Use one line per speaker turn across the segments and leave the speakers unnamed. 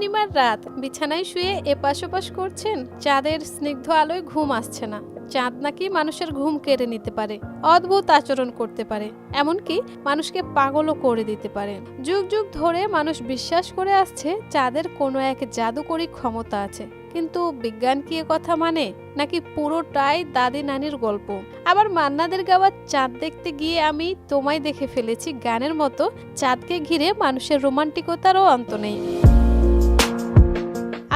পূর্ণিমার রাত বিছানায় শুয়ে এপাশ ওপাশ করছেন, চাঁদের স্নিগ্ধ আলোয় ঘুম আসছে না। চাঁদ নাকি মানুষের ঘুম কেড়ে নিতে পারে, অদ্ভুত আচরণ করতে পারে, এমনকি মানুষকে পাগলও করে দিতে পারে। যুগ যুগ ধরে মানুষ বিশ্বাস করে আসছে চাঁদের কোনো এক জাদুকরী ক্ষমতা আছে। কিন্তু বিজ্ঞান কি এ কথা মানে, নাকি পুরোটাই দাদি নানির গল্প? আবার মান্নাদের গাওয়া চাঁদ দেখতে গিয়ে আমি তোমায় দেখে ফেলেছি গানের মতো চাঁদকে ঘিরে মানুষের রোমান্টিকতারও অন্ত নেই।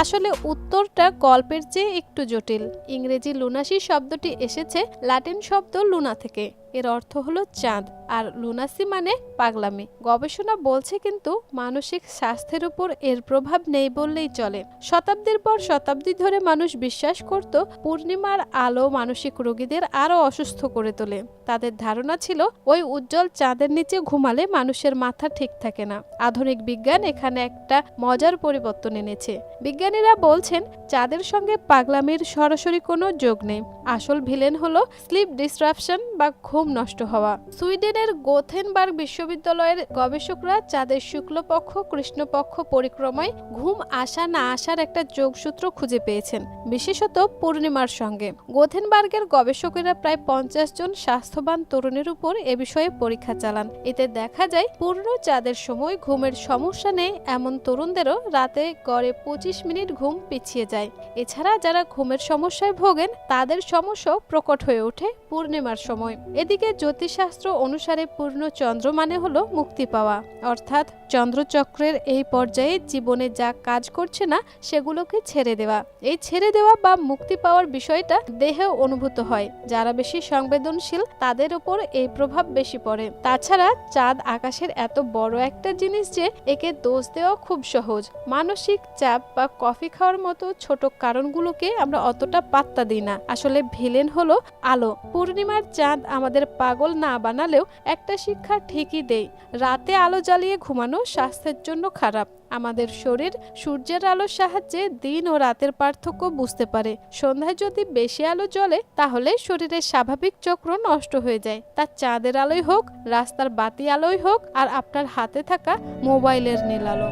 আসলে উত্তরটা গল্পের চেয়ে একটু জটিল। ইংরেজি লুনাসি শব্দটি এসেছে লাতিন শব্দ লুনা থেকে। এর অর্থ হলো চাঁদ, আর লুনাসি মানে পাগলামি। গবেষণা বলছে কিন্তু মানসিক স্বাস্থ্যের উপর এর প্রভাব নেই বললেই চলে। শতাব্দীর পর শতাব্দী ধরে মানুষ বিশ্বাস করত পূর্ণিমার আলো মানসিক রোগীদের আরো অসুস্থ করে তোলে। তাদের ধারণা ছিল ওই উজ্জ্বল চাঁদের নিচে ঘুমালে মানুষের মাথা ঠিক থাকে না। আধুনিক বিজ্ঞান এখানে একটা মজার পরিবর্তন এনেছে। বিজ্ঞানীরা বলছেন চাঁদের সঙ্গে পাগলামির সরাসরি কোনো যোগ নেই। আসল ভিলেন হলো স্লিপ ডিসরাপশন বা ঘুম নষ্ট হওয়া। সুইডেনের গোথেনবার্গ বিশ্ববিদ্যালয়ের গবেষকরা চাঁদের শুক্লপক্ষ কৃষ্ণপক্ষ পরিক্রমায় ঘুম আসা না আসার একটা যোগসূত্র খুঁজে পেয়েছেন, বিশেষত পূর্ণিমার সঙ্গে। গোথেনবার্গের গবেষকেরা প্রায় 50 জন স্বাস্থ্যবান তরুণের উপর এ বিষয়ে পরীক্ষা চালান। এতে দেখা যায় পূর্ণ চাঁদের সময় ঘুমের সমস্যা নেই এমন তরুণদেরও রাতে গড়ে 25 মিনিট ঘুম পিছিয়ে যায়। এছাড়া যারা ঘুমের সমস্যায় ভোগেন তাদের সমস্যাও প্রকট হয়ে ওঠে পূর্ণিমার সময়। এদিকে জ্যোতিষশাস্ত্র অনুসারে পূর্ণ চন্দ্র মানে হলো মুক্তি পাওয়া, অর্থাৎ চন্দ্রচক্রের এই পর্যায়ে জীবনে যা কাজ করছে না সেগুলোকে ছেড়ে দেওয়া। এই ছেড়ে দেওয়া বা মুক্তি পাওয়ার বিষয়টা দেহে অনুভূত হয়। যারা বেশি সংবেদনশীল তাদের উপর এই প্রভাব বেশি পড়ে। তাছাড়া চাঁদ আকাশের এত বড় একটা জিনিস যে একে দোষ দেওয়া খুব সহজ। মানসিক চাপ বা কফি খাওয়ার মতো ছোট কারণগুলোকে আমরা অতটা পাত্তা দিই না। আসলে ভিলেন হলো আলো। পূর্ণিমার চাঁদ আমাদের পাগল না বানালেও একটা শিক্ষা ঠিকই দেয়। রাতে আলো জ্বালিয়ে ঘুমানো স্বাস্থ্যের জন্য খারাপ। আমাদের শরীর সূর্যের আলোর সাহায্যে দিন ও রাতের পার্থক্য বুঝতে পারে। সন্ধ্যায় যদি বেশি আলো জ্বলে তাহলে শরীরের স্বাভাবিক চক্র নষ্ট হয়ে যায়। তা চাঁদের আলোই হোক, রাস্তার বাতি আলোই হোক, আর আপনার হাতে থাকা মোবাইলের নীল আলো।